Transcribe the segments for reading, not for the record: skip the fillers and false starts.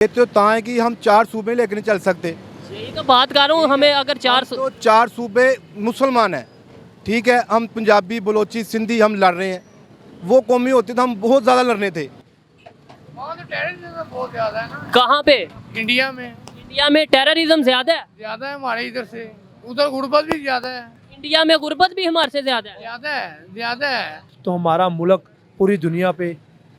तो है कि हम 4 सूबे लेकर नहीं चल सकते। यही तो बात कर रहा हूँ, हमें अगर तो 4 सूबे मुसलमान हैं, ठीक है, हम पंजाबी बलोची सिंधी हम लड़ रहे हैं। वो कौमी होती तो हम बहुत ज़्यादा लड़ने थे। वहाँ तो टेररिज्म बहुत ज्यादा है ना। कहाँ पे? इंडिया में इंडिया में टेररिज्म ज्यादा है हमारे इधर से, उधर गुर्बत भी ज्यादा है। इंडिया में गुर्बत भी हमारे से ज्यादा है। ज्यादा है। तो हमारा मुल्क पूरी दुनिया पे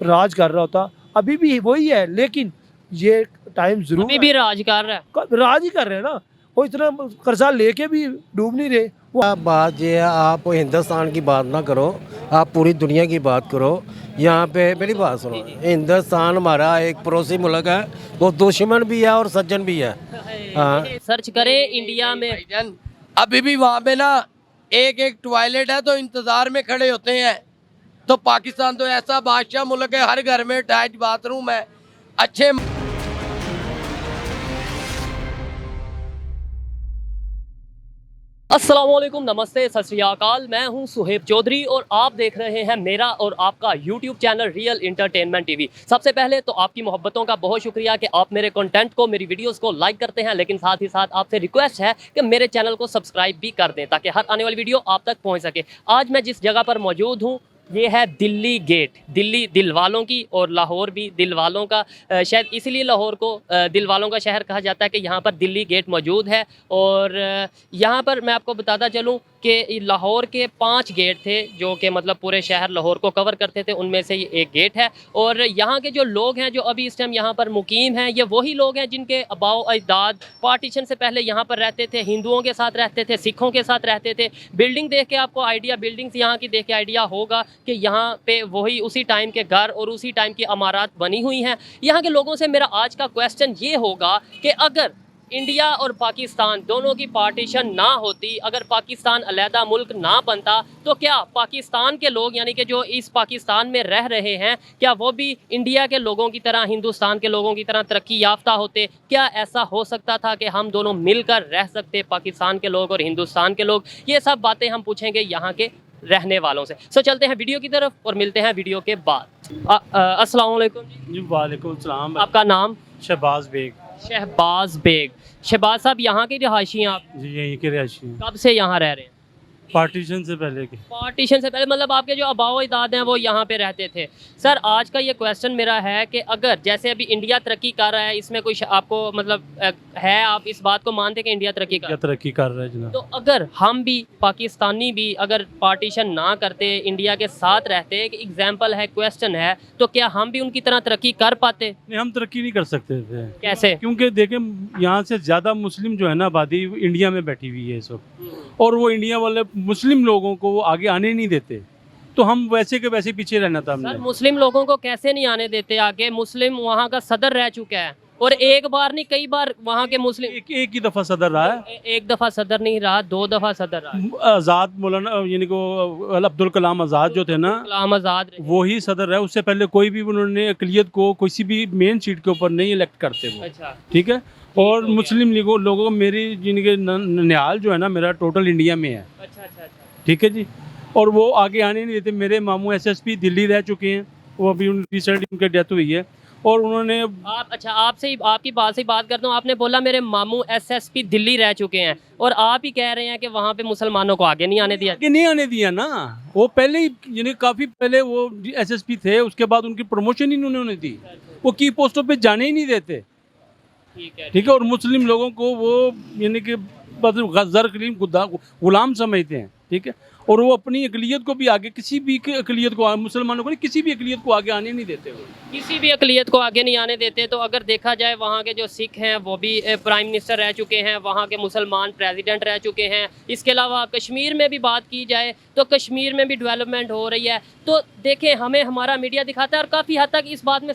राज कर रहा होता, अभी भी वही है, लेकिन ये टाइम जरूर अभी भी राज कर रहा है। राज ही कर रहे हैं ना। वो इतना कर्जा लेके भी डूब नहीं रहे। वो बात ये है, आप हिंदुस्तान की बात ना करो, आप पूरी दुनिया की बात करो। यहाँ पे मेरी बात सुनो, हिंदुस्तान हमारा एक पड़ोसी मुल्क है, वो दुश्मन भी है और सज्जन भी है। हाँ, सर्च करें इंडिया में। भाईजान अभी भी वहाँ पे ना एक एक टॉयलेट है तो इंतजार में खड़े होते हैं। तो पाकिस्तान तो ऐसा बादशाह मुल्क है, हर घर में अटैच बाथरूम है, अच्छे। अस्सलामुअलैकुम, नमस्ते, सत श्री अकाल। मैं हूं सुहेब चौधरी और आप देख रहे हैं मेरा और आपका YouTube channel real entertainment TV. सबसे पहले तो आपकी मोहब्बतों का बहुत शुक्रिया कि आप मेरे कंटेंट को, मेरी वीडियोस को लाइक करते हैं, लेकिन साथ ही साथ आपसे रिक्वेस्ट है कि मेरे चैनल को सब्सक्राइब भी कर दें ताकि हर आने वाली वीडियो आप तक पहुँच सके। आज मैं जिस जगह पर मौजूद हूँ ये है दिल्ली गेट। दिल्ली दिल वालों की और लाहौर भी दिल वालों का शायद इसलिए लाहौर को दिल वालों का शहर कहा जाता है कि यहाँ पर दिल्ली गेट मौजूद है। और यहाँ पर मैं आपको बताता चलूँ कि लाहौर के 5 गेट थे जो कि मतलब पूरे शहर लाहौर को कवर करते थे, उनमें से ये एक गेट है। और यहाँ के जो लोग हैं जो अभी इस टाइम यहाँ पर मुकीम हैं, ये वही लोग हैं जिनके आबाओ अजदाद पार्टीशन से पहले यहाँ पर रहते थे, हिंदुओं के साथ रहते थे, सिखों के साथ रहते थे। बिल्डिंग देख के आपको आइडिया, बिल्डिंग्स यहाँ की देख के आइडिया होगा कि यहाँ पे वही उसी टाइम के घर और उसी टाइम की इमारत बनी हुई हैं। यहाँ के लोगों से मेरा आज का क्वेश्चन ये होगा कि अगर इंडिया और पाकिस्तान दोनों की पार्टीशन ना होती, अगर पाकिस्तान अलहदा मुल्क ना बनता, तो क्या पाकिस्तान के लोग यानी कि जो इस पाकिस्तान में रह रहे हैं, क्या वो भी इंडिया के लोगों की तरह, हिंदुस्तान के लोगों की तरह तरक्की याफ्ता होते? क्या ऐसा हो सकता था कि हम दोनों मिलकर रह सकते, पाकिस्तान के लोग और हिंदुस्तान के लोग? ये सब बातें हम पूछेंगे यहाँ के रहने वालों से। सो चलते हैं वीडियो की तरफ और मिलते हैं वीडियो के बाद। अस्सलाम वालेकुम जी। वालेकुम सलाम। आपका नाम? शहबाज बेग। शहबाज बेग। शहबाज साहब यहाँ के रिहायशी हैं आप? जी यहीं के रिहायशी हैं। कब से यहाँ रह रहे हैं? पार्टीशन से पहले के। पार्टीशन से पहले, मतलब आपके जो आबाओ अजदाद हैं वो यहाँ पे रहते थे। सर आज का ये क्वेश्चन मेरा है कि अगर जैसे अभी इंडिया तरक्की कर रहा है, इसमें कोई आपको मतलब है, आप इस बात को मानते हैं कि इंडिया तरक्की क्या तरक्की कर रहा है जनाब? तो अगर हम भी पाकिस्तानी भी अगर पार्टीशन ना करते, इंडिया के साथ रहते, एक एग्जाम्पल है, क्वेश्चन है, तो क्या हम भी उनकी तरह तरक्की कर पाते? नहीं, हम तरक्की नहीं कर सकते थे। कैसे? क्योंकि देखें यहाँ से ज़्यादा मुस्लिम जो है ना आबादी इंडिया में बैठी हुई है इस वक्त, और वो इंडिया वाले मुस्लिम लोगों को वो आगे आने नहीं देते, तो हम वैसे के वैसे पीछे रहना था हमने। सर मुस्लिम लोगों को कैसे नहीं आने देते आगे? मुस्लिम वहाँ का सदर रह चुका है और एक बार नहीं कई बार वहाँ के मुस्लिम एक ही दफ़ा सदर रहा है। एक दफ़ा सदर नहीं रहा, 2 दफ़ा सदर रहा। आज़ाद मौलाना यानी को अब्दुल कलाम आज़ाद जो थे ना, कलाम आज़ाद वो ही सदर रहे। उससे पहले कोई भी उन्होंने अक़लियत को किसी भी मेन सीट के ऊपर नहीं इलेक्ट करते वो। अच्छा, ठीक है। और मुस्लिम लोगों को मेरी जिनके ननिहाल जो है ना मेरा टोटल इंडिया में है। अच्छा अच्छा अच्छा। ठीक है जी। और वो आगे आने नहीं देते। मेरे मामू एसएसपी दिल्ली रह चुके हैं, वो अभी रिसेंट उनकी डेथ हुई है। और उन्होंने आप अच्छा आपसे आपकी बात से बात करता हूँ, आपने बोला मेरे मामू एसएसपी दिल्ली रह चुके हैं और आप ही कह रहे हैं कि वहाँ पे मुसलमानों को आगे नहीं आने दिया। आगे नहीं आने दिया ना, वो पहले ही यानी काफ़ी पहले वो एसएसपी थे, उसके बाद उनकी प्रमोशन ही उन्होंने दी, वो की पोस्टों पे जाने ही नहीं देते। ठीक है। और मुस्लिम लोगों को वो यानी कि गज़र कलीम गुलाम समझते हैं। ठीक है। और वो अपनी अक़लियत को भी आगे, किसी भी अक़लियत को, मुसलमानों को नहीं, किसी भी अक़लियत को आगे आने नहीं देते। वो किसी भी अक़लियत को आगे नहीं आने देते। तो अगर देखा जाए वहाँ के जो सिख हैं वो भी प्राइम मिनिस्टर रह चुके हैं, वहाँ के मुसलमान प्रेसिडेंट रह चुके हैं। इसके अलावा कश्मीर में भी बात की जाए तो कश्मीर में भी डेवलपमेंट हो रही है। तो देखें, हमें हमारा मीडिया दिखाता है और काफ़ी हद तक इस बात में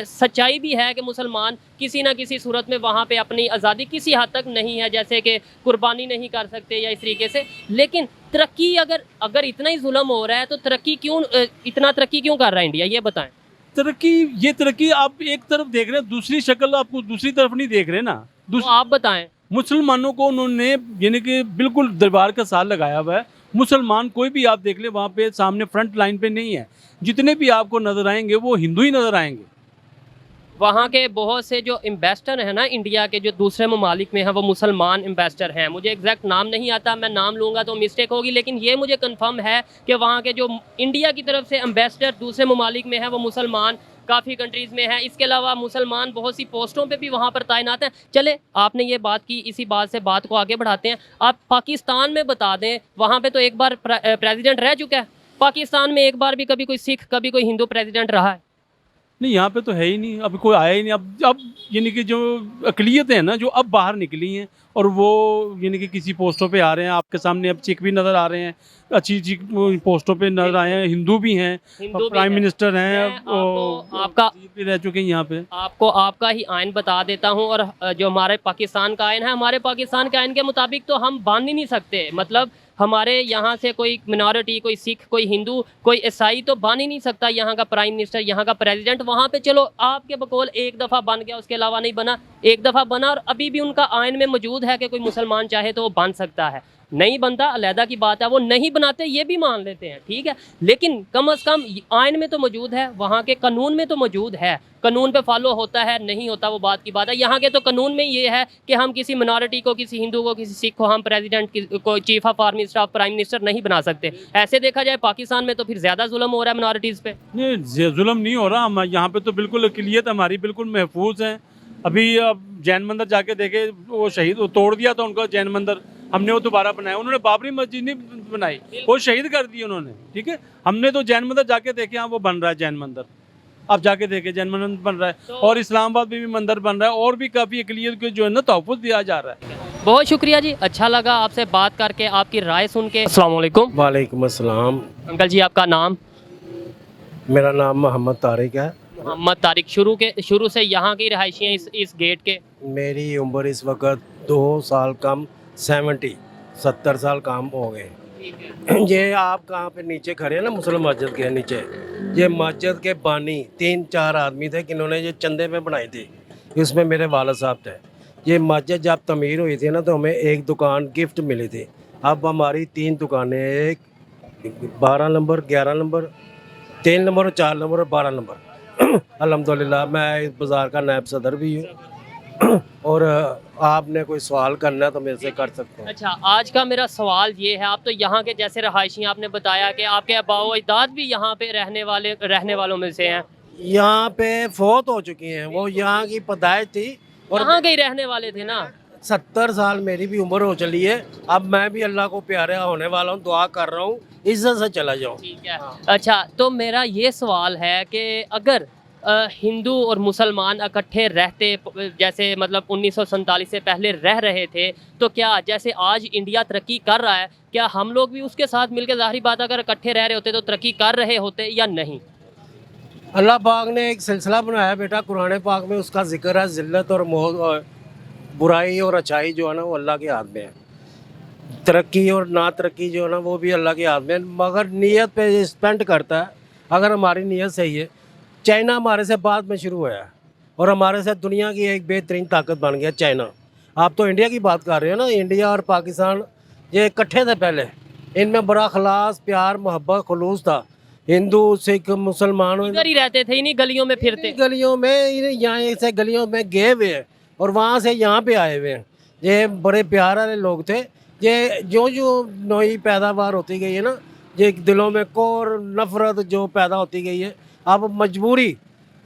सच्चाई भी है कि मुसलमान किसी ना किसी सूरत में वहाँ पे अपनी आज़ादी किसी हद तक नहीं है, जैसे कि कुर्बानी नहीं कर सकते या इस तरीके से। लेकिन तरक्की अगर इतना ही जुल्म हो रहा है तो इतना तरक्की क्यों कर रहा है इंडिया, ये बताएं। ये तरक्की आप एक तरफ देख रहे हैं, दूसरी शक्ल आपको दूसरी तरफ नहीं देख रहे ना। तो आप बताएं। मुसलमानों को उन्होंने यानी कि बिल्कुल दरबार का साल लगाया हुआ है। मुसलमान कोई भी आप देख ले वहाँ पे सामने फ्रंट लाइन पे नहीं है। जितने भी आपको नज़र आएंगे वो हिंदू ही नज़र आएंगे। वहाँ के बहुत से जो इन्वेस्टर हैं ना इंडिया के, जो दूसरे ममालिक में हैं, वो मुसलमान इन्वेस्टर हैं। मुझे एग्जैक्ट नाम नहीं आता, मैं नाम लूँगा तो मिस्टेक होगी, लेकिन ये मुझे कंफर्म है कि वहाँ के जो इंडिया की तरफ से एम्बेसडर दूसरे ममालिक में हैं वो मुसलमान काफ़ी कंट्रीज़ में है। इसके अलावा मुसलमान बहुत सी पोस्टों पे भी वहाँ पर तैनात हैं। चले, आपने ये बात की, इसी बात से बात को आगे बढ़ाते हैं। आप पाकिस्तान में बता दें, वहाँ पे तो एक बार प्रेसिडेंट रह चुका है। पाकिस्तान में एक बार भी कभी कोई सिख, कभी कोई हिंदू प्रेसिडेंट रहा है? नहीं, यहाँ पे तो है ही नहीं, अभी कोई आया ही नहीं। अब यानी कि जो अकलियतें हैं ना, जो अब बाहर निकली हैं और वो यानी कि किसी पोस्टों पे आ रहे हैं। आपके सामने अब सिख भी नज़र आ रहे हैं, अच्छी अच्छी पोस्टों पे नजर आए हैं। हिंदू भी हैं, प्राइम मिनिस्टर हैं, आपका भी रह चुके हैं यहाँ पे। आपको आपका ही आइन बता देता हूँ, और जो हमारे पाकिस्तान का आइन है, हमारे पाकिस्तान के आइन के मुताबिक तो हम बांध ही नहीं सकते। मतलब हमारे यहाँ से कोई मिनॉरिटी, कोई सिख, कोई हिंदू, कोई ईसाई तो बन ही नहीं सकता यहाँ का प्राइम मिनिस्टर, यहाँ का प्रेसिडेंट। वहाँ पे चलो आपके बकौल एक दफ़ा बन गया, उसके अलावा नहीं बना। एक दफ़ा बना और अभी भी उनका आइन में मौजूद है कि कोई मुसलमान चाहे तो वो बन सकता है। नहीं बनता अलहदा की बात है, वो नहीं बनाते ये भी मान लेते हैं, ठीक है, लेकिन कम से कम आइन में तो मौजूद है, वहाँ के कानून में तो मौजूद है। कानून पे फॉलो होता है नहीं होता वो बात की बात है। यहाँ के तो कानून में ये है कि हम किसी मिनॉरिटी को, किसी हिंदू को, किसी सिख को हम प्रेसिडेंट को, chief of army staff, prime minister नहीं बना सकते। ऐसे देखा जाए पाकिस्तान में तो फिर ज़्यादा जुल्म हो रहा है मिनॉरिटीज़ पे। नहीं, जुल्म नहीं हो रहा। हम यहाँ पे तो बिल्कुल अक़लियत हमारी बिल्कुल महफूज है। अभी अब जैन मंदिर जाके देखे, वो शहीद, वो तोड़ दिया था उनका जैन मंदिर, हमने वो दोबारा बनाया। उन्होंने बाबरी मस्जिद नहीं बनाई, वो शहीद कर दी उन्होंने, ठीक है। हमने तो जैन मंदिर जाके देखे, हाँ वो बन रहा है जैन मंदिर, आप जाके देखे जैन मंदिर बन रहा है। और इस्लामाबाद में भी मंदिर बन रहा है, और भी काफ़ी अक़लियत को जो है ना तहफ़्फ़ुज़ दिया जा रहा है। बहुत शुक्रिया जी, अच्छा लगा आपसे बात करके, आपकी राय सुन के। अस्सलाम वालेकुम। वालेकुम अस्सलाम। अंकल जी, आपका नाम? मेरा नाम मोहम्मद तारिक है। मोहम्मद तारिक, शुरू से यहाँ की रहायशी हैं इस गेट के? मेरी उम्र इस वक्त 2 साल कम 70 साल काम हो गए। ये आप कहाँ पे नीचे खड़े हैं ना, मुस्लिम मस्जिद के नीचे, ये मस्जिद के बानी 3-4 आदमी थे जिन्होंने ये चंदे पे बनाई थी। इसमें मेरे वालिद साहब थे। ये मस्जिद जब तमीर हुई थी ना, तो हमें एक दुकान गिफ्ट मिली थी। अब हमारी 3 दुकानें, एक 12 नंबर, 11 नंबर, 3 नंबर, 4 नंबर और 12 नंबर। अल्हम्दुलिल्लाह मैं इस बाज़ार का नायब सदर भी हूँ। और आपने कोई सवाल करना है तो मेरे से कर सकते हैं। अच्छा, आज का मेरा सवाल ये है, आप तो यहाँ के जैसे रहायशी, आपने बताया कि आपके अबाओ अजदाद भी यहाँ पे रहने वालों में से हैं। यहाँ पे फौत हो चुकी हैं, वो यहाँ की पैदाइश थी और यहाँ के ही रहने वाले थे ना। 70 साल मेरी भी उम्र हो चली है। अब मैं भी अल्लाह को प्यारे होने वाला हूँ, दुआ कर रहा हूँ इज्जत से चला जाऊँ। ठीक है। अच्छा, तो मेरा ये सवाल है कि अगर हिंदू और मुसलमान इकट्ठे रहते, जैसे मतलब 1947 से पहले रह रहे थे, तो क्या जैसे आज इंडिया तरक्की कर रहा है, क्या हम लोग भी उसके साथ मिलकर, ज़ाहिर बात अगर इकट्ठे रह रहे होते तो तरक्की कर रहे होते या नहीं? अल्लाह पाक ने एक सिलसिला बनाया बेटा, कुरान पाक में उसका जिक्र है, जिल्लत और बुराई और अच्छाई जो है ना वो अल्लाह के हाथ में है। तरक्की और ना तरक्की जो है ना वो भी अल्लाह के हाथ में है, मगर नीयत पे स्पेंड करता है। अगर हमारी नीयत सही है, चाइना हमारे से बाद में शुरू हुआ है और हमारे से दुनिया की एक बेहतरीन ताकत बन गया चाइना। आप तो इंडिया की बात कर रहे हो ना, इंडिया और पाकिस्तान ये इकट्ठे थे पहले, इनमें बड़ा खलास, प्यार, मोहब्बत, खुलूस था। हिंदू, सिख, मुसलमान इधर ही रहते थे, इन्हीं गलियों में फिरते। गलियों में, यहाँ से गलियों में गए हुए हैं और वहाँ से यहाँ पे आए हुए हैं। ये बड़े प्यार वाले लोग थे। ये जो नई पैदावार होती गई है ना, ये दिलों में कोर नफरत जो पैदा होती गई है, अब मजबूरी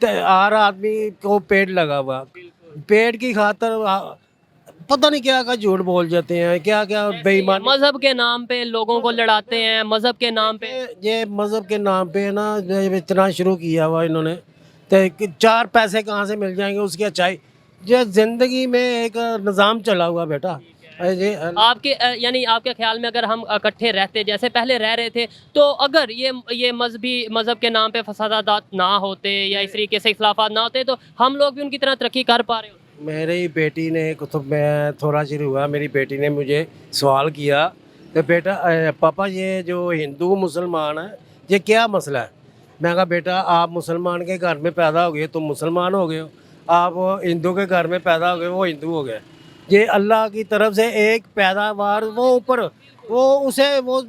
हर आदमी को पेड़ लगा हुआ, पेड़ की खातर पता नहीं क्या क्या झूठ बोल जाते हैं, क्या क्या बेईमान, मजहब के नाम पे लोगों को लड़ाते हैं, मजहब के नाम पे। ये मजहब के नाम पे ना इतना शुरू किया हुआ इन्होंने, तो 4 पैसे कहाँ से मिल जाएंगे उसकी अच्छाई। ये जिंदगी में एक निज़ाम चला हुआ बेटा। आपके यानी आपके ख्याल में अगर हम इकट्ठे रहते जैसे पहले रह रहे थे, तो अगर ये मजहब के नाम पे फसादात ना होते या इस तरीके से इख्लाफात ना होते, तो हम लोग भी उनकी तरह तरक्की कर पा रहे होते। मेरी बेटी ने तो मैं थोड़ा शुरू हुआ, मेरी बेटी ने मुझे सवाल किया, तो बेटा पापा ये जो हिंदू मुसलमान है ये क्या मसला है? मैं कहा बेटा आप मुसलमान के घर में पैदा हो गए, तुम मुसलमान हो गए हो, आप हिंदू के घर में पैदा हो गए, वो हिंदू हो गए। ये अल्लाह की तरफ से एक पैदावार, वो ऊपर वो उसे वो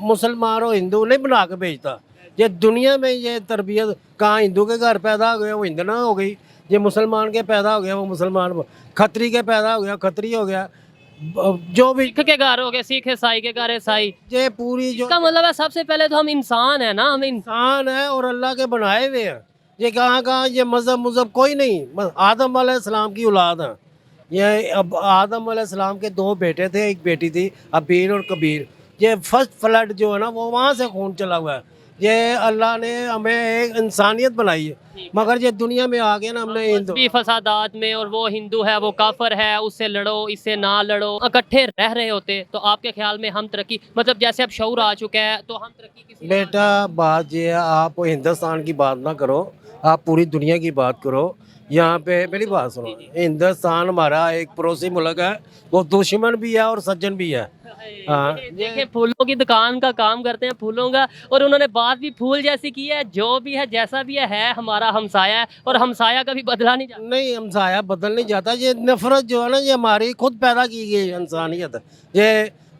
मुसलमान और हिंदू नहीं बना के भेजता। ये दुनिया में ये तरबियत कहाँ हिंदू के घर पैदा हो गए वो हिंदू ना हो गई, ये मुसलमान के पैदा हो गया वो मुसलमान, खत्री के पैदा हो गया खत्री हो गया, जो भी सिख के घर हो गए सिख, ईसाई के घर ईसाई। ये पूरी जो इसका मतलब है सबसे पहले तो हम इंसान है ना, हम इंसान है और अल्लाह के बनाए हुए हैं। ये कहाँ ये मज़हब कोई नहीं, आदम अलैहिस्सलाम की औलाद है। ये अब आदम अलैहिस्सलाम के 2 बेटे थे, एक बेटी थी अबीर और कबीर। ये फर्स्ट फ्लड जो है ना वो वहाँ से खून चला हुआ है। ये अल्लाह ने हमें एक इंसानियत बनाई है, मगर ये दुनिया में आ गया ना हमने हिंदू भी फसादात में, और वो हिंदू है वो काफर है, उससे लड़ो इससे ना लड़ो, इकट्ठे रह रहे होते तो आपके ख्याल में हम तरक्की, मतलब जैसे अब शऊर आ चुका है तो हम तरक्की किसी बेटा बात ये है, आप हिंदुस्तान की बात ना करो, आप पूरी दुनिया की बात करो। यहाँ पे मेरी बात सुनो, हिंदुस्तान हमारा एक पड़ोसी मुल्क है, वो दुश्मन भी है और सज्जन भी है। हाँ देखिए फूलों की दुकान का काम करते हैं फूलों का, और उन्होंने बात भी फूल जैसी की है। जो भी है जैसा भी है हमारा हमसाया है, और हमसाया का भी बदला नहीं जाता। नहीं हमसाया बदल नहीं जाता। ये नफरत जो है ना ये हमारी खुद पैदा की गई इंसानियत। ये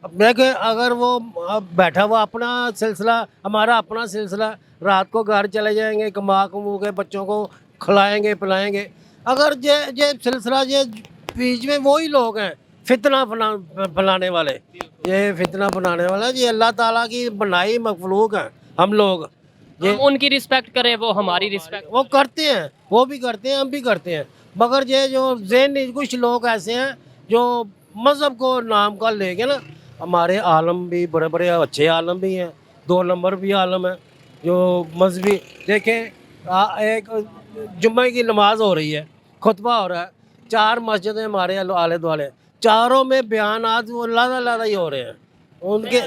देखें अगर वो अब बैठा हुआ अपना सिलसिला, हमारा अपना सिलसिला, रात को घर चले जाएंगे, कमा कमू के बच्चों को खिलाएंगे पिलाएंगे। अगर ये सिलसिला ये बीच में वही लोग हैं फितना फैलाने वाले, ये फितना बनाने वाला, ये अल्लाह ताला की बनाई मखलूक है हम लोग। ये हम उनकी रिस्पेक्ट करें, वो हमारी रिस्पेक्ट। वो करते हैं, वो भी करते हैं, हम भी करते हैं, मगर ये जो ज़हन कुछ लोग ऐसे हैं जो मज़हब को नाम का लेके ना, हमारे आलम भी बड़े बड़े अच्छे आलम भी हैं, 2 नंबर भी आलम हैं जो मजहबी। देखें एक जुम्मे की नमाज हो रही है, खुतबा हो रहा है, 4 मस्जिदें हमारे आले दुआले, चारों में बयानात वो लादा ही हो रहे हैं उनके।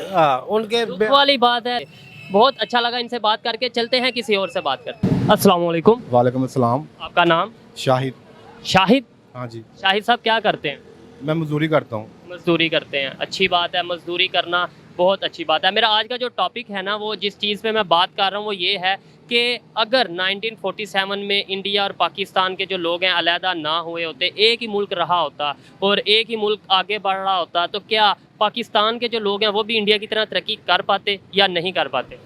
उनके दुख वाली बात है। बहुत अच्छा लगा इनसे बात करके, चलते हैं किसी और से बात करते हैं। अस्सलाम वालेकुम। वालेकुम अस्सलाम। आपका नाम? शाहिद। शाहिद। हाँ जी, शाहिद साहब क्या करते हैं? मैं मजदूरी करता हूँ। मजदूरी करते हैं, अच्छी बात है, मजदूरी करना बहुत अच्छी बात है। मेरा आज का जो टॉपिक है ना, वो जिस चीज़ पे मैं बात कर रहा हूँ वो ये है कि अगर 1947 में इंडिया और पाकिस्तान के जो लोग हैं अलहदा ना हुए होते, एक ही मुल्क रहा होता और एक ही मुल्क आगे बढ़ रहा होता, तो क्या पाकिस्तान के जो लोग हैं वो भी इंडिया की तरह तरक्की कर पाते या नहीं कर पाते?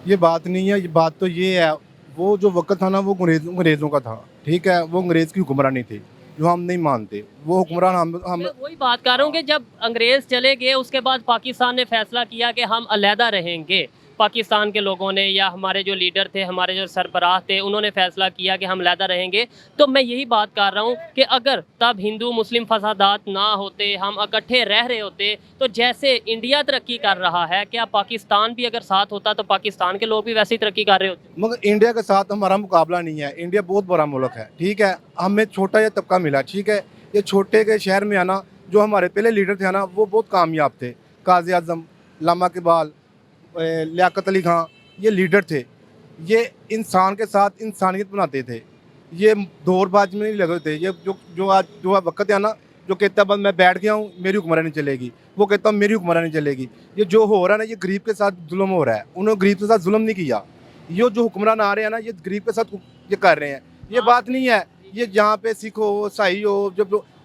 ये बात नहीं है, ये बात तो ये है, वो जो वक्त था ना वो अंग्रेज़ों का था, ठीक है। वो अंग्रेज़ की हुक्मरानी थी जो हम नहीं मानते। वो हुक्मरान हम मैं वही बात कर रहा हूँ कि जब अंग्रेज़ चले गए उसके बाद पाकिस्तान ने फैसला किया कि हम अलहदा रहेंगे। पाकिस्तान के लोगों ने या हमारे जो लीडर थे, हमारे जो सरबराह थे, उन्होंने फैसला किया कि हम अलहदा रहेंगे। तो मैं यही बात कर रहा हूँ कि अगर तब हिंदू मुस्लिम फसादात ना होते, हम इकट्ठे रह रहे होते, तो जैसे इंडिया तरक्की कर रहा है, क्या पाकिस्तान भी अगर साथ होता तो पाकिस्तान के लोग भी वैसे ही तरक्की कर रहे होते? मगर इंडिया के साथ हमारा मुकाबला नहीं है। इंडिया बहुत बड़ा मुल्क है, ठीक है। हमें छोटा या तबका मिला, ठीक है। ये छोटे के शहर में आना, जो हमारे पहले लीडर थे ना वो बहुत कामयाब थे। काजी आजम, लामा इकबाल, लियाकत अली खां, ये लीडर थे। ये इंसान के साथ इंसानियत बनाते थे, ये दौरबाज में नहीं लगे थे। ये जो आज जो वक्त है ना, जो कहता बस मैं बैठ गया हूँ मेरी हुक्मरानी चलेगी, वो कहता हूँ मेरी हुक्मरानी चलेगी। ये जो हो रहा है ना, ये गरीब के साथ जुल्म हो रहा है। उन्होंने गरीब के साथ जुल्म नहीं किया। ये जो हुक्मरान आ रहे हैं ना, ये गरीब के साथ ये कर रहे हैं। ये बात नहीं है, ये जहाँ पे सिख हो ईसाई हो,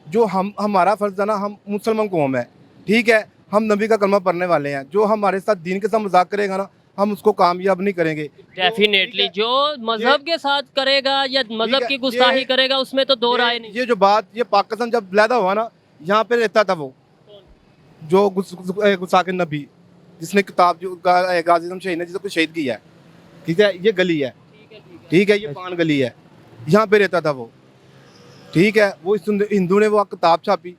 जो हमारा फ़र्ज़ है ना, हम मुसलमान कौम है, ठीक है। हम नबी का कलमा पढ़ने वाले हैं। जो हमारे साथ दीन के साथ मजाक करेगा ना, हम उसको कामयाब नहीं करेंगे। डेफिनेटली जो मजहब के साथ करेगा या मजहब की गुस्ताखी करेगा उसमें तो दो राय नहीं। ये जो बात, ये पाकिस्तान जब लैदा हुआ ना, यहाँ पे रहता था वो जो गुस्ताख नबी, जिसने किताब जो गाजी आजम शहीद ने जिसको शहीद किया है, ठीक है। ये गली है, ठीक है, ये पान गली है, यहाँ पे रहता था वो, ठीक है। वो हिंदू ने वो किताब छापी,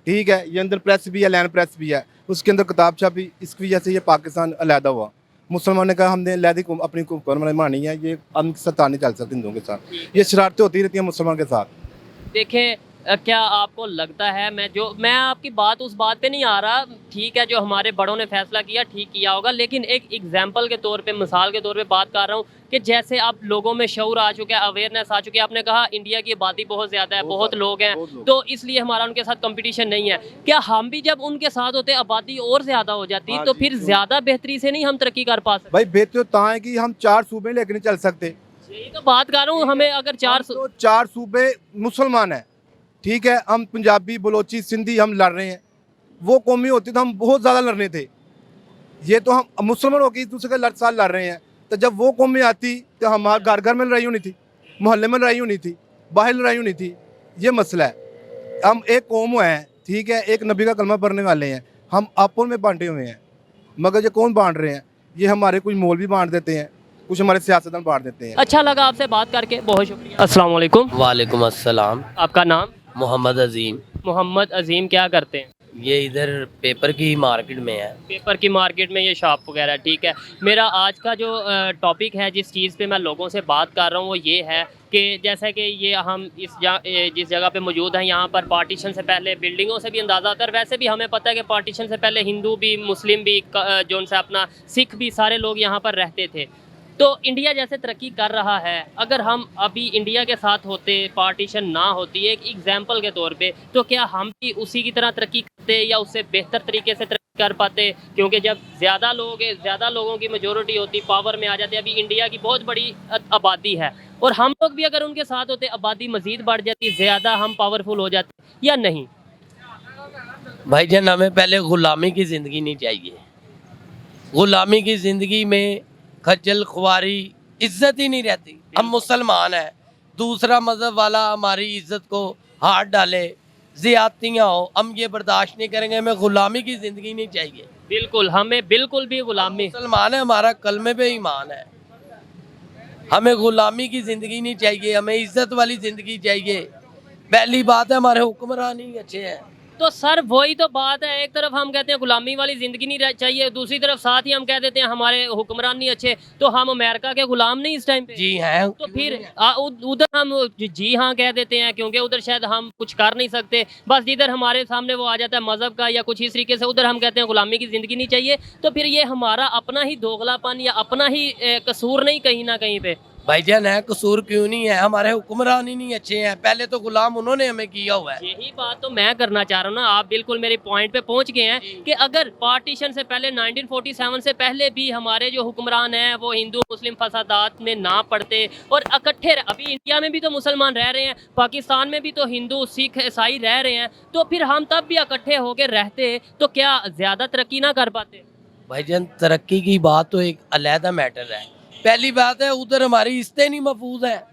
ठीक है। ये अंदर प्रेस भी है, लैंड प्रेस भी है, उसके अंदर किताब छापी। इसकी वजह से ये पाकिस्तान अलहदा हुआ। मुसलमान ने कहा हमने अलहदी को अपनी हुक्मरानी मानी है, ये हम साथ नहीं चल सकते हिंदुओं के साथ। ये शरारतें होती रहती हैं मुसलमान के साथ। देखें क्या आपको लगता है, मैं आपकी बात उस बात पे नहीं आ रहा, ठीक है, जो हमारे बड़ों ने फैसला किया ठीक किया होगा, लेकिन एक एग्जाम्पल के तौर पे, मिसाल के तौर पे बात कर रहा हूँ कि जैसे अब लोगों में शऊर आ चुका है, अवेयरनेस आ चुकी है। आपने कहा इंडिया की आबादी बहुत ज़्यादा है, बहुत लोग हैं, तो इसलिए हमारा उनके साथ कंपटीशन नहीं है। क्या हम भी जब उनके साथ होते आबादी और ज़्यादा हो जाती तो फिर ज़्यादा बेहतरी से नहीं हम तरक्की कर पा सकते? भाई बेहतर तो है कि हम 4 सूबे लेकर नहीं चल सकते। यही तो बात कर रहा हूँ, हमें अगर 4 सूबे मुसलमान हैं, ठीक है। हम पंजाबी, बलोची, सिंधी हम लड़ रहे हैं। वो कौमी होती तो हम बहुत ज़्यादा लड़ने थे। ये तो हम मुसलमान होकर एक दूसरे के साथ लड़ रहे हैं। तो जब वो कौमी आती तो हमारे घर घर में लड़ाई होनी थी, मोहल्ले में लड़ाई होनी थी, बाहर लड़ाई नहीं थी। ये मसला है। हम एक कौम हैं, ठीक है, एक नबी का कलमा पढ़ने वाले हैं, हम आपस में बांटे हुए हैं, मगर ये कौन बांट रहे हैं? ये हमारे कुछ मौलवी बांट देते हैं, कुछ हमारे सियासतदान बांट देते हैं। अच्छा लगा आपसे बात करके, बहुत शुक्रिया। अस्सलाम वालेकुम। वालेकुम अस्सलाम। आपका नाम? मोहम्मद अजीम। मोहम्मद अजीम। क्या करते हैं? ये इधर पेपर की मार्केट में है। पेपर की मार्केट में ये शॉप वगैरह, ठीक है। मेरा आज का जो टॉपिक है, जिस चीज़ पे मैं लोगों से बात कर रहा हूँ, वो ये है कि जैसा कि ये हम जिस जगह पे मौजूद हैं, यहाँ पर पार्टीशन से पहले बिल्डिंगों से भी अंदाज़ा आता है। वैसे भी हमें पता है कि पार्टीशन से पहले हिंदू भी, मुस्लिम भी, जो उनसे अपना सिख भी, सारे लोग यहाँ पर रहते थे। तो इंडिया जैसे तरक्की कर रहा है, अगर हम अभी इंडिया के साथ होते, पार्टीशन ना होती, एक एग्जाम्पल के तौर पे, तो क्या हम भी उसी की तरह तरक्की करते या उससे बेहतर तरीके से तरक्की कर पाते? क्योंकि जब ज़्यादा लोगों की मेजोरिटी होती, पावर में आ जाते। अभी इंडिया की बहुत बड़ी आबादी है, और हम लोग भी अगर उनके साथ होते, आबादी मज़ीद बढ़ जाती, ज़्यादा हम पावरफुल हो जाते, या नहीं? भाईजान, हमें पहले गुलामी की ज़िंदगी नहीं चाहिए। गुलामी की ज़िंदगी में खज्जल खुआरी, इज्जत ही नहीं रहती। हम मुसलमान हैं, दूसरा मज़हब वाला हमारी इज्जत को हाथ डाले, ज़्यादतियाँ हो, हम ये बर्दाश्त नहीं करेंगे। हमें गुलामी की ज़िंदगी नहीं चाहिए। बिल्कुल, हमें बिल्कुल भी गुलामी। मुसलमान है, हमारा कलमे पे ईमान है। हमें गुलामी की ज़िंदगी नहीं चाहिए, हमें इज्जत वाली ज़िंदगी चाहिए। पहली बात है, हमारे हुक्मरान ही अच्छे हैं। तो सर वही तो बात है, एक तरफ हम कहते हैं गुलामी वाली ज़िंदगी नहीं चाहिए, दूसरी तरफ साथ ही हम कह देते हैं हमारे हुक्मरान नहीं अच्छे। तो हम अमेरिका के गुलाम नहीं इस टाइम पे? जी हैं। तो फिर उधर हम जी हाँ कह देते हैं, क्योंकि उधर शायद हम कुछ कर नहीं सकते। बस जिधर हमारे सामने वो आ जाता है मज़हब का या कुछ इस तरीके से, उधर हम कहते हैं गुलामी की ज़िंदगी नहीं चाहिए। तो फिर ये हमारा अपना ही दोगलापन या अपना ही कसूर नहीं कहीं ना कहीं पे? भाईजान, है कसूर क्यों नहीं है? हमारे हुक्मरान ही नहीं अच्छे हैं। पहले तो गुलाम उन्होंने हमें किया हुआ है। यही बात तो मैं करना चाह रहा हूँ ना, आप बिल्कुल मेरे पॉइंट पे पहुँच गए हैं कि अगर पार्टीशन से पहले 1947 से पहले भी हमारे जो हुक्मरान हैं वो हिंदू मुस्लिम फसादात में ना पड़ते और इकट्ठे, अभी इंडिया में भी तो मुसलमान रह रहे हैं, पाकिस्तान में भी तो हिंदू सिख ईसाई रह रहे हैं, तो फिर हम तब भी इकट्ठे होकर रहते तो क्या ज़्यादा तरक्की ना कर पाते? भाईजान, तरक्की की बात तो एक अलहदा मैटर है। पहली बात है, उधर हमारी इस्तें नहीं महफूज है।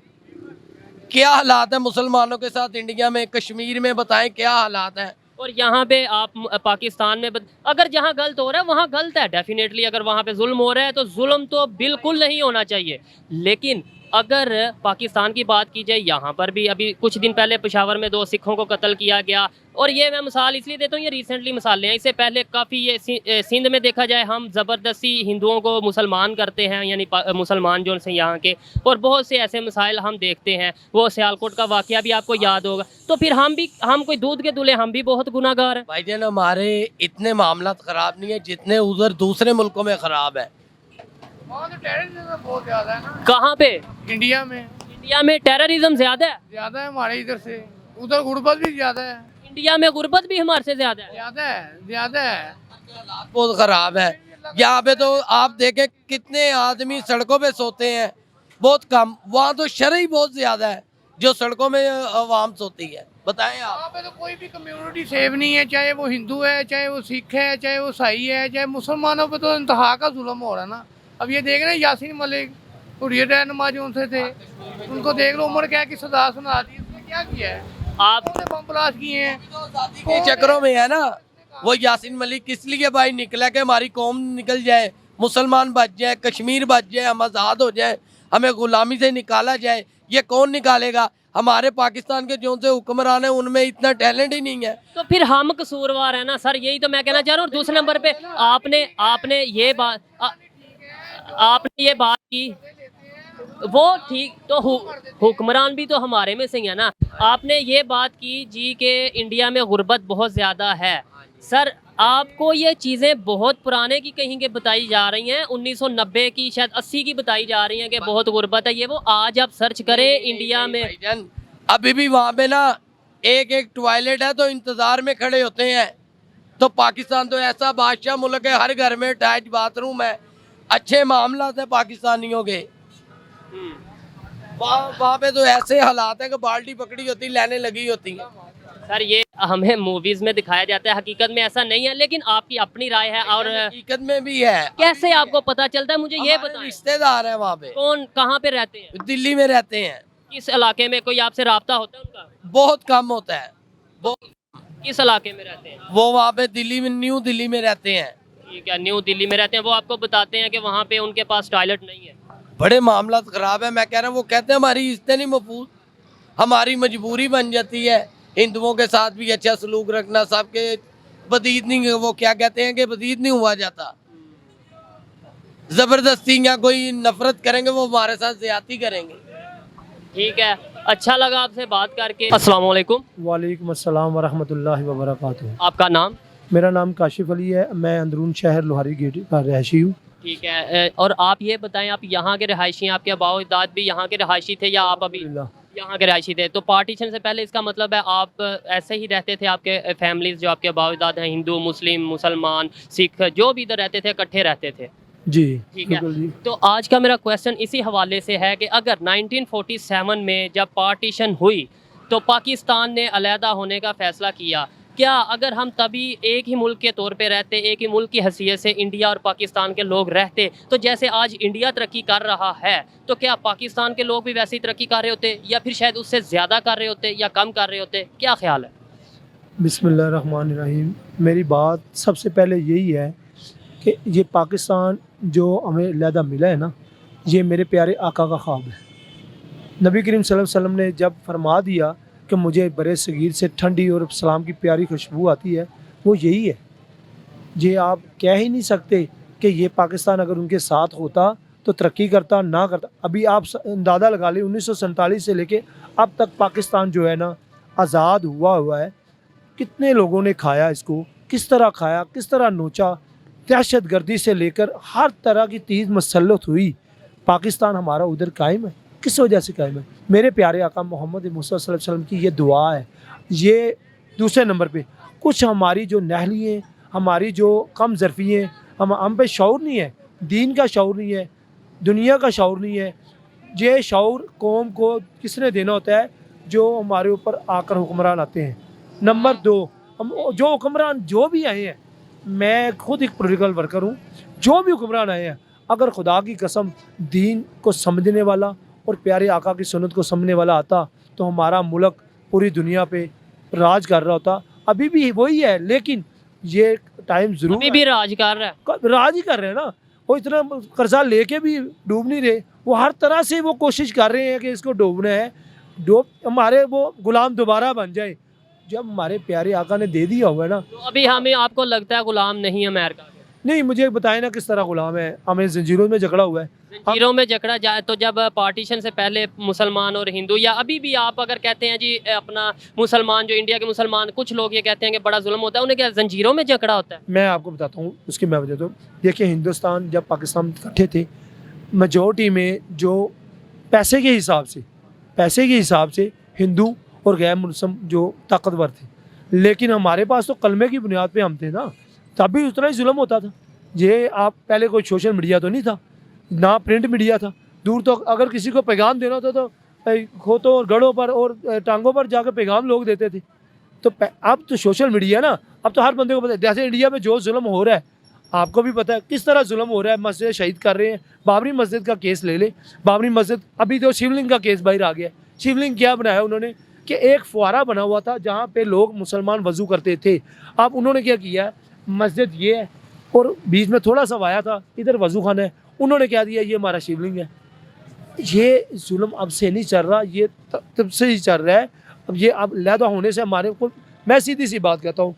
क्या हालात है मुसलमानों के साथ इंडिया में, कश्मीर में, बताएं क्या हालात हैं। और यहाँ पे आप पाकिस्तान में अगर जहाँ गलत हो रहा है वहाँ गलत है डेफिनेटली, अगर वहाँ पे जुल्म हो रहा है तो जुल्म तो बिल्कुल नहीं होना चाहिए। लेकिन अगर पाकिस्तान की बात की जाए, यहाँ पर भी अभी कुछ दिन पहले पेशावर में 2 सिखों को कत्ल किया गया, और ये मैं मिसाल इसलिए देता हूँ, ये रिसेंटली मिसालें हैं। इससे पहले काफ़ी ये सिंध में देखा जाए, हम ज़बरदस्ती हिंदुओं को मुसलमान करते हैं, यानी मुसलमान जो से यहाँ के, और बहुत से ऐसे मसाइल हम देखते हैं। वो सियालकोट का वाक़या भी आपको याद होगा। तो फिर हम कोई दूध के दूल्हे, हम भी बहुत गुनाहगार हैं। भाईजान, हमारे इतने मामला ख़राब नहीं है जितने उधर दूसरे मुल्कों में ख़राब है। वहाँ तो टेररिज्म बहुत ज्यादा है ना। कहाँ पे? इंडिया में। इंडिया में टेररिज्म ज़्यादा है? ज्यादा है हमारे इधर से, उधर गुर्बत भी ज्यादा है। इंडिया में गुर्बत भी हमारे से ज़्यादा है? ज्यादा है। बहुत ख़राब है। यहाँ पे तो आप देखें कितने आदमी सड़कों पे सोते हैं, बहुत कम। वहाँ तो शरई बहुत ज़्यादा है जो सड़कों में आवाम सोती है। बताएं आप। वहाँ पे तो कोई भी कम्युनिटी सेफ नहीं है, चाहे वो हिंदू है, चाहे वो सिख है, चाहे वो ईसाई है, चाहे मुसलमानों पे तो इंतहा का जुल्म हो रहा है ना। अब ये देख रहे हैं यासीन मलिक, हुर्रियत रहनुमा जो उनसे थे, उनको देख लो, उम्र कैद की सजा सुना दी। उसने क्या किया है? आप बम ब्लास्ट किए हैं। के चक्रों में है ना वो यासीन मलिक। किस लिए भाई निकला कि हमारी कौम निकल जाए, मुसलमान बच जाए, कश्मीर बच जाए, हम आज़ाद हो जाए, हमें गुलामी से निकाला जाए। ये कौन निकालेगा? हमारे पाकिस्तान के जो से हुक्मरान है उनमें इतना टैलेंट ही नहीं है। तो फिर हम कसूरवार है ना सर, यही तो मैं कहना चाह रहा हूँ। दूसरे नंबर पे आपने ये बात की, वो ठीक, तो हुक्मरान भी तो हमारे में से ही है ना। आपने ये बात की जी कि इंडिया में गुर्बत बहुत ज़्यादा है। सर आपको ये चीज़ें बहुत पुराने की कहीं के बताई जा रही हैं, 1990 की, शायद 80 की बताई जा रही हैं कि बहुत गुर्बत है। ये वो आज आप सर्च करें इंडिया में, भाईजान, अभी भी वहाँ पे ना एक टॉयलेट है तो इंतज़ार में खड़े होते हैं। तो पाकिस्तान तो ऐसा बादशाह मुल्क है, हर घर में अटैच बाथरूम है, अच्छे मामला है पाकिस्तानियों के। वहाँ पे तो ऐसे हालात है कि बाल्टी पकड़ी होती, लाइनें लगी होती हैं। सर ये हमें मूवीज में दिखाया जाता है, हकीकत में ऐसा नहीं है, लेकिन आपकी अपनी राय है। और हकीकत में भी है। कैसे आपको पता चलता है, मुझे ये बताएं। रिश्तेदार है वहाँ पे। कौन, कहाँ पे रहते हैं? दिल्ली में रहते हैं। किस इलाके में कोई आपसे राब्ता होता है उनका? बहुत कम होता है। बहुत, किस इलाके में रहते हैं? वो वहाँ पे दिल्ली में, न्यू दिल्ली में रहते हैं। ठीक है, न्यू दिल्ली में रहते हैं। वो आपको बताते हैं कि वहाँ पे उनके पास टॉयलेट नहीं है। बड़े मामला खराब है। मैं कह रहा हूँ, वो कहते हैं हमारी इज्जतें नहीं महफूज, हमारी मजबूरी बन जाती है हिंदुओं के साथ भी अच्छा सलूक रखना, सबके बदीद नहीं, वो क्या कहते हैं कि बदीद नहीं हुआ जाता। जबरदस्ती या कोई नफरत करेंगे वो हमारे साथ ज्यादती करेंगे। ठीक है, अच्छा लगा आपसे बात करके। अस्सलाम वालेकुम। वालेकुम अस्सलाम वरहमतुल्लाहि वबरकातुहू। आपका नाम? मेरा नाम काशिफ अली है, मैं अंदरून शहर लोहारी गेट का रहायशी हूँ। ठीक है, और आप ये बताएं, आप यहाँ के रहायशी हैं, आपके आबाओ-अजदाद भी यहाँ के रहायशी थे या आप अभी यहाँ के रहायशी थे? तो पार्टीशन से पहले इसका मतलब है आप ऐसे ही रहते थे, आपके फैमिलीज जो आपके आबाओ-अजदाद हैं, हिंदू, मुस्लिम, मुसलमान, सिख, जो भी इधर रहते थे इकट्ठे रहते थे? जी ठीक है। बिल्कुल जी। तो आज का मेरा क्वेश्चन इसी हवाले से है कि अगर 1947 में जब पार्टीशन हुई तो पाकिस्तान ने अलहदा होने का फ़ैसला किया, क्या अगर हम तभी एक ही मुल्क के तौर पे रहते, एक ही मुल्क की हैसियत से इंडिया और पाकिस्तान के लोग रहते, तो जैसे आज इंडिया तरक्की कर रहा है तो क्या पाकिस्तान के लोग भी वैसे ही तरक्की कर रहे होते या फिर शायद उससे ज़्यादा कर रहे होते या कम कर रहे होते? क्या ख्याल है? बिस्मिल्लाहिर्रहमानिर्रहीम। मेरी बात सबसे पहले यही है कि ये पाकिस्तान जो हमें अलहदा मिला है ना, ये मेरे प्यारे आका का ख्वाब है। नबी करीम सल्लल्लाहु अलैहि वसल्लम ने जब फरमा दिया कि मुझे बरे सगीर से ठंडी और सलाम की प्यारी खुशबू आती है, वो यही है। ये आप कह ही नहीं सकते कि ये पाकिस्तान अगर उनके साथ होता तो तरक्की करता ना करता। अभी आप अंदाज़ा लगा लें 1947 से लेके अब तक पाकिस्तान जो है ना आज़ाद हुआ है, कितने लोगों ने खाया इसको, किस तरह खाया, किस तरह नोचा, दहशत गर्दी से लेकर हर तरह की तीज मसल्लत हुई। पाकिस्तान हमारा उधर कायम है, किस वजह से कायम है? मेरे प्यारे आका मोहम्मद मुस्तफ़ा सल्लल्लाहु अलैहि वसल्लम की ये दुआ है। ये दूसरे नंबर पे कुछ हमारी जो नहलियाँ, हमारी जो कम ज़रफ़ी हैं, हम पे शऊर नहीं है, दीन का शऊर नहीं है, दुनिया का शऊर नहीं है। ये शऊर कौम को किसने देना होता है? जो हमारे ऊपर आकर हुक्मरान आते हैं। नंबर 2, हम जो हुक्मरान जो भी आए हैं, मैं खुद एक पॉलिटिकल वर्कर हूँ, जो भी हुक्मरान आए हैं, अगर खुदा की कसम दीन को समझने वाला और प्यारे आका की सुन्नत को समझने वाला आता तो हमारा मुल्क पूरी दुनिया पे राज कर रहा होता। अभी भी वही है, लेकिन ये टाइम ज़रूर अभी भी राज कर रहा है। राज ही कर रहे हैं ना। वो इतना कर्जा लेके भी डूब नहीं रहे, वो हर तरह से वो कोशिश कर रहे हैं कि इसको डूबना है, हमारे वो गुलाम दोबारा बन जाए। जब हमारे प्यारे आका ने दे दिया हुआ है ना, तो अभी हमें, आपको लगता है गुलाम नहीं है अमेरिका के? नहीं, मुझे बताए ना किस तरह गुलाम है, हमें जंजीरों में जकड़ा हुआ है। जंजीरों में जकड़ा जाए तो जब पार्टीशन से पहले मुसलमान और हिंदू, या अभी भी आप अगर कहते हैं जी अपना मुसलमान, जो इंडिया के मुसलमान, कुछ लोग ये कहते हैं कि बड़ा जुल्म होता है, उन्हें क्या जंजीरों में जकड़ा होता है? मैं आपको बताता हूँ उसकी मैं वजह। तो देखिए, हिंदुस्तान जब पाकिस्तान इकट्ठे थे, मेजॉरिटी में जो पैसे के हिसाब से हिंदू और गैर मुस्लिम जो ताकतवर थे, लेकिन हमारे पास तो कलमे की बुनियाद पे हम थे ना, तभी उतना ही जुल्म होता था। ये आप पहले कोई सोशल मीडिया तो नहीं था, ना प्रिंट मीडिया था, दूर तो अगर किसी को पैगाम देना होता तो खोतों और गढ़ों पर और टांगों पर जाकर पैगाम लोग देते थे। तो अब तो सोशल मीडिया ना, अब तो हर बंदे को पता है। जैसे इंडिया में जो जुल्म हो रहा है, आपको भी पता है किस तरह जुल्म हो रहा है, मस्जिद शहीद कर रहे हैं। बाबरी मस्जिद का केस ले ले, बाबरी मस्जिद, अभी तो शिवलिंग का केस बाहर आ गया। शिवलिंग क्या बनाया उन्होंने कि एक फुआरा बना हुआ था जहाँ पे लोग मुसलमान वज़ू करते थे। अब उन्होंने क्या किया, मस्जिद ये है और बीच में थोड़ा सा वाया था, इधर वज़ू खाना है, उन्होंने क्या दिया, ये हमारा शिवलिंग है। ये जुल्म अब से नहीं चल रहा, ये तब से ही चल रहा है। अब ये अब लहदा होने से हमारे को, मैं सीधी सी बात कहता हूँ,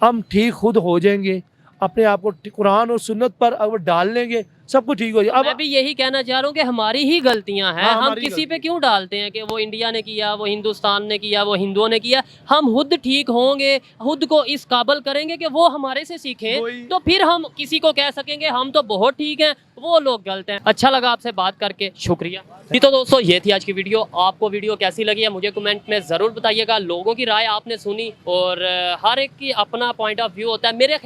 हम ठीक खुद हो जाएंगे। अपने आप को कुरान और सुन्नत पर अगर डाल लेंगे, सब कुछ ठीक हो जाए। अब मैं भी यही कहना चाह रहा हूँ कि हमारी ही गलतियां हैं। हाँ, हम किसी पे क्यों डालते हैं कि वो इंडिया ने किया, वो हिंदुस्तान ने किया, वो हिंदुओं ने किया। हम खुद ठीक होंगे, खुद को इस काबिल करेंगे कि वो हमारे से सीखें, तो फिर हम किसी को कह सकेंगे हम तो बहुत ठीक हैं, वो लोग गलत हैं। अच्छा लगा आपसे बात करके, शुक्रिया जी। तो दोस्तों, ये थी आज की वीडियो। आपको वीडियो कैसी लगी है मुझे कमेंट में ज़रूर बताइएगा। लोगों की राय आपने सुनी और हर एक की अपना पॉइंट ऑफ व्यू होता है। मेरे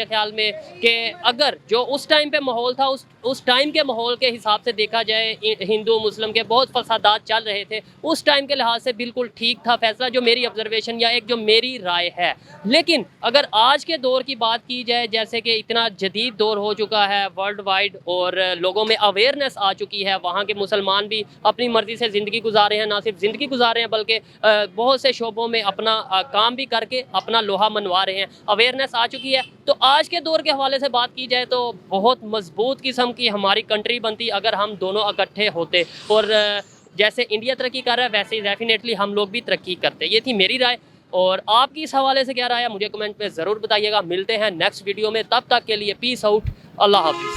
ख्याल में कि अगर जो उस टाइम पे माहौल था, उस टाइम के माहौल के हिसाब से देखा जाए, हिंदू मुस्लिम के बहुत फसादात चल रहे थे, उस टाइम के लिहाज से बिल्कुल ठीक था फैसला, जो मेरी ऑब्जर्वेशन या एक जो मेरी राय है। लेकिन अगर आज के दौर की बात की जाए, जैसे कि इतना जदीद दौर हो चुका है वर्ल्ड वाइड, और लोगों में अवेयरनेस आ चुकी है। वहाँ के मुसलमान भी अपनी मर्ज़ी से ज़िंदगी गुजार रहे हैं, ना सिर्फ ज़िंदगी गुजार रहे हैं बल्कि बहुत से शोबों में अपना काम भी करके अपना लोहा मनवा रहे हैं। अवेयरनेस आ चुकी है। तो आज के दौर के हवाले से बात की जाए तो बहुत मजबूत किस्म की हमारी कंट्री बनती अगर हम दोनों इकट्ठे होते, और जैसे इंडिया तरक्की कर रहा है वैसे ही डेफिनेटली हम लोग भी तरक्की करते। ये थी मेरी राय, और आपकी इस हवाले से क्या राय है मुझे कमेंट में ज़रूर बताइएगा। मिलते हैं नेक्स्ट वीडियो में, तब तक के लिए पीस आउट, अल्लाह हाफिज़।